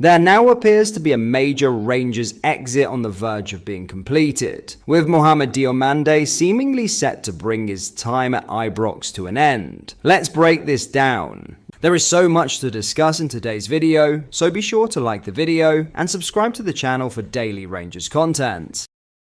There now appears to be a major Rangers exit on the verge of being completed, with Mohamed Diamande seemingly set to bring his time at Ibrox to an end. Let's break this down. There is so much to discuss in today's video, so be sure to like the video and subscribe to the channel for daily Rangers content.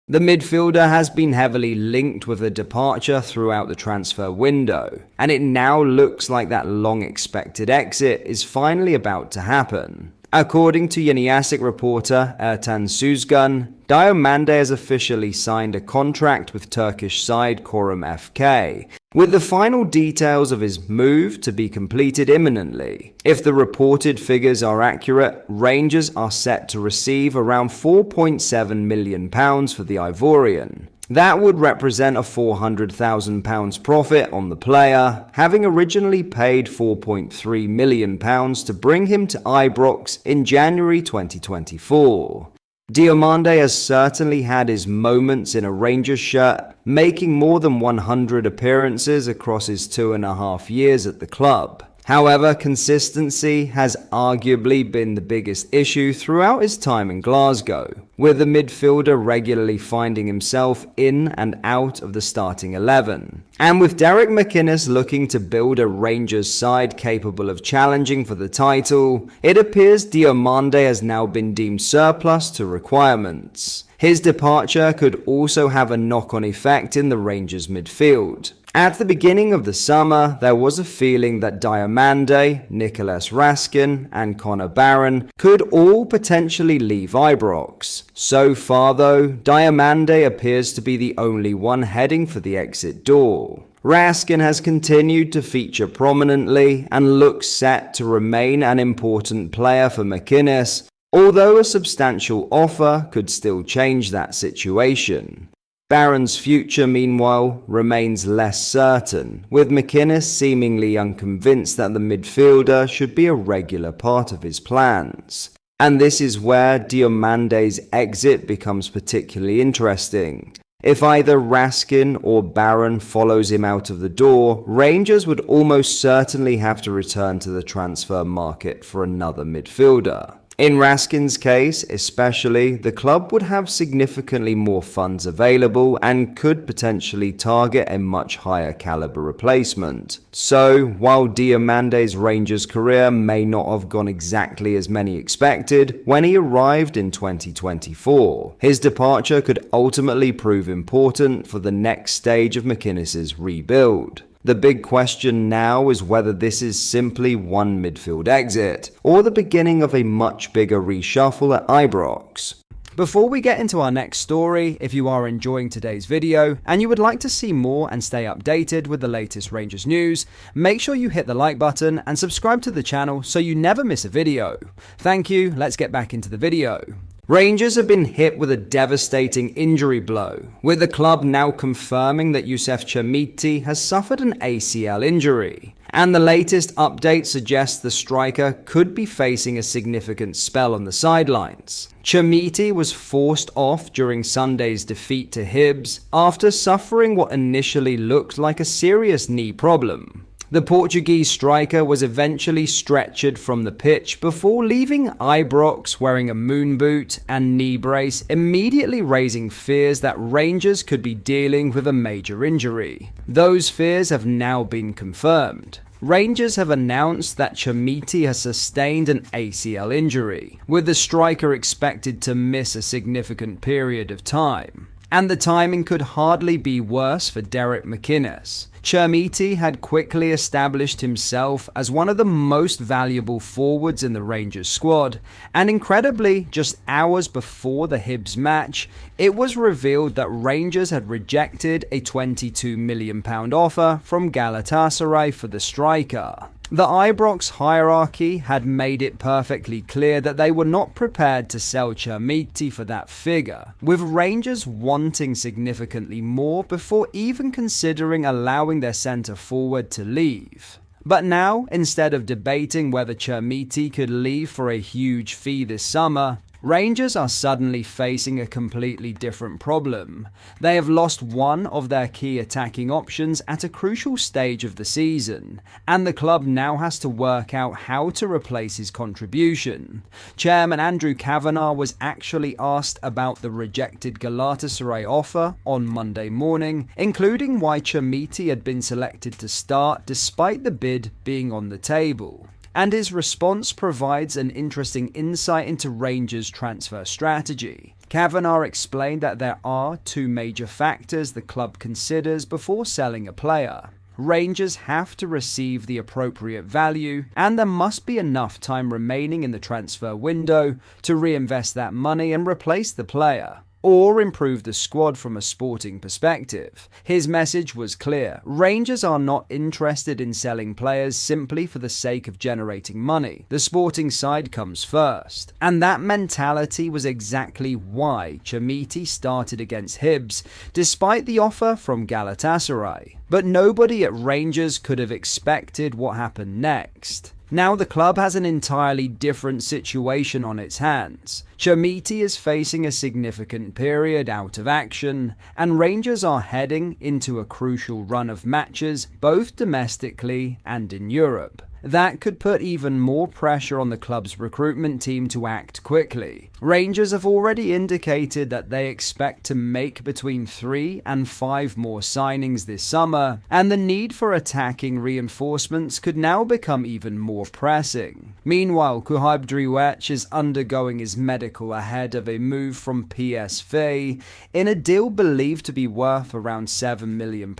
The midfielder has been heavily linked with a departure throughout the transfer window, and it now looks like that long-expected exit is finally about to happen. According to Yeniasik reporter Ertan Suzgun, Diamande has officially signed a contract with Turkish side Çorum FK, with the final details of his move to be completed imminently. If the reported figures are accurate, Rangers are set to receive around £4.7 million for the Ivorian. That would represent a £400,000 profit on the player, having originally paid £4.3 million to bring him to Ibrox in January 2024. Diamande has certainly had his moments in a Rangers shirt, making more than 100 appearances across his 2.5 years at the club. However, consistency has arguably been the biggest issue throughout his time in Glasgow, with the midfielder regularly finding himself in and out of the starting 11. And with Derek McInnes looking to build a Rangers side capable of challenging for the title, it appears Diamande has now been deemed surplus to requirements. His departure could also have a knock-on effect in the Rangers midfield. At the beginning of the summer, there was a feeling that Diamande, Nicolas Raskin, and Connor Barron could all potentially leave Ibrox. So far though, Diamande appears to be the only one heading for the exit door. Raskin has continued to feature prominently and looks set to remain an important player for McInnes, although a substantial offer could still change that situation. Barron's future, meanwhile, remains less certain, with McInnes seemingly unconvinced that the midfielder should be a regular part of his plans. And this is where Diamande's exit becomes particularly interesting. If either Raskin or Barron follows him out of the door, Rangers would almost certainly have to return to the transfer market for another midfielder. In Raskin's case, especially, the club would have significantly more funds available and could potentially target a much higher caliber replacement. So, while Diamande's Rangers career may not have gone exactly as many expected when he arrived in 2024, his departure could ultimately prove important for the next stage of McInnes' rebuild. The big question now is whether this is simply one midfield exit, or the beginning of a much bigger reshuffle at Ibrox. Before we get into our next story, if you are enjoying today's video and you would like to see more and stay updated with the latest Rangers news, make sure you hit the like button and subscribe to the channel so you never miss a video. Thank you, let's get back into the video. Rangers have been hit with a devastating injury blow, with the club now confirming that Yusef Chamiti has suffered an ACL injury. And the latest update suggests the striker could be facing a significant spell on the sidelines. Chamiti was forced off during Sunday's defeat to Hibs after suffering what initially looked like a serious knee problem. The Portuguese striker was eventually stretchered from the pitch before leaving Ibrox wearing a moon boot and knee brace, immediately raising fears that Rangers could be dealing with a major injury. Those fears have now been confirmed. Rangers have announced that Chamiti has sustained an ACL injury, with the striker expected to miss a significant period of time. And the timing could hardly be worse for Derek McInnes. Chamiti had quickly established himself as one of the most valuable forwards in the Rangers squad, and incredibly, just hours before the Hibs match, it was revealed that Rangers had rejected a £22 million offer from Galatasaray for the striker. The Ibrox hierarchy had made it perfectly clear that they were not prepared to sell Chamiti for that figure, with Rangers wanting significantly more before even considering allowing their centre-forward to leave. But now, instead of debating whether Chamiti could leave for a huge fee this summer, Rangers are suddenly facing a completely different problem. They have lost one of their key attacking options at a crucial stage of the season, and the club now has to work out how to replace his contribution. Chairman Andrew Kavanagh was actually asked about the rejected Galatasaray offer on Monday morning, including why Chamiti had been selected to start despite the bid being on the table. And his response provides an interesting insight into Rangers' transfer strategy. Kavanagh explained that there are two major factors the club considers before selling a player. Rangers have to receive the appropriate value, and there must be enough time remaining in the transfer window to reinvest that money and replace the player, or improve the squad from a sporting perspective. His message was clear. Rangers are not interested in selling players simply for the sake of generating money. The sporting side comes first. And that mentality was exactly why Chamiti started against Hibs, despite the offer from Galatasaray. But nobody at Rangers could have expected what happened next. Now the club has an entirely different situation on its hands. Chamiti is facing a significant period out of action, and Rangers are heading into a crucial run of matches both domestically and in Europe. That could put even more pressure on the club's recruitment team to act quickly. Rangers have already indicated that they expect to make between 3 and 5 more signings this summer, and the need for attacking reinforcements could now become even more pressing. Meanwhile, Kuhaib Driwech is undergoing his medical ahead of a move from PSV in a deal believed to be worth around £7 million.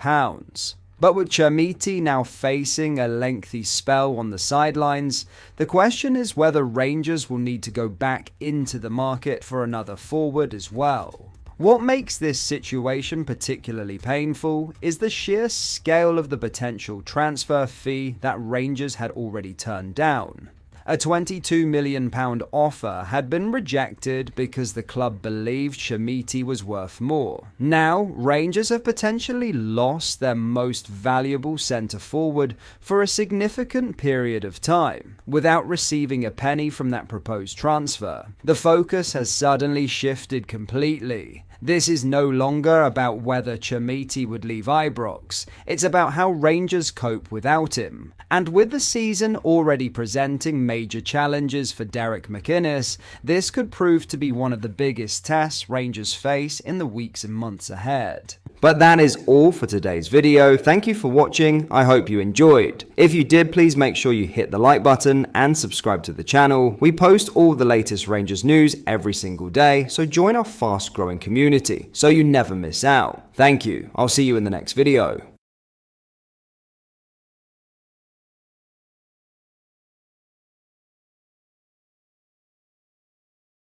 But with Chamiti now facing a lengthy spell on the sidelines, the question is whether Rangers will need to go back into the market for another forward as well. What makes this situation particularly painful is the sheer scale of the potential transfer fee that Rangers had already turned down. A £22 million offer had been rejected because the club believed Chamiti was worth more. Now, Rangers have potentially lost their most valuable centre-forward for a significant period of time, without receiving a penny from that proposed transfer. The focus has suddenly shifted completely. This is no longer about whether Chamiti would leave Ibrox, it's about how Rangers cope without him. And with the season already presenting major challenges for Derek McInnes, this could prove to be one of the biggest tests Rangers face in the weeks and months ahead. But that is all for today's video. Thank you for watching. I hope you enjoyed. If you did, please make sure you hit the like button and subscribe to the channel. We post all the latest Rangers news every single day, so join our fast growing community so you never miss out. Thank you. I'll see you in the next video.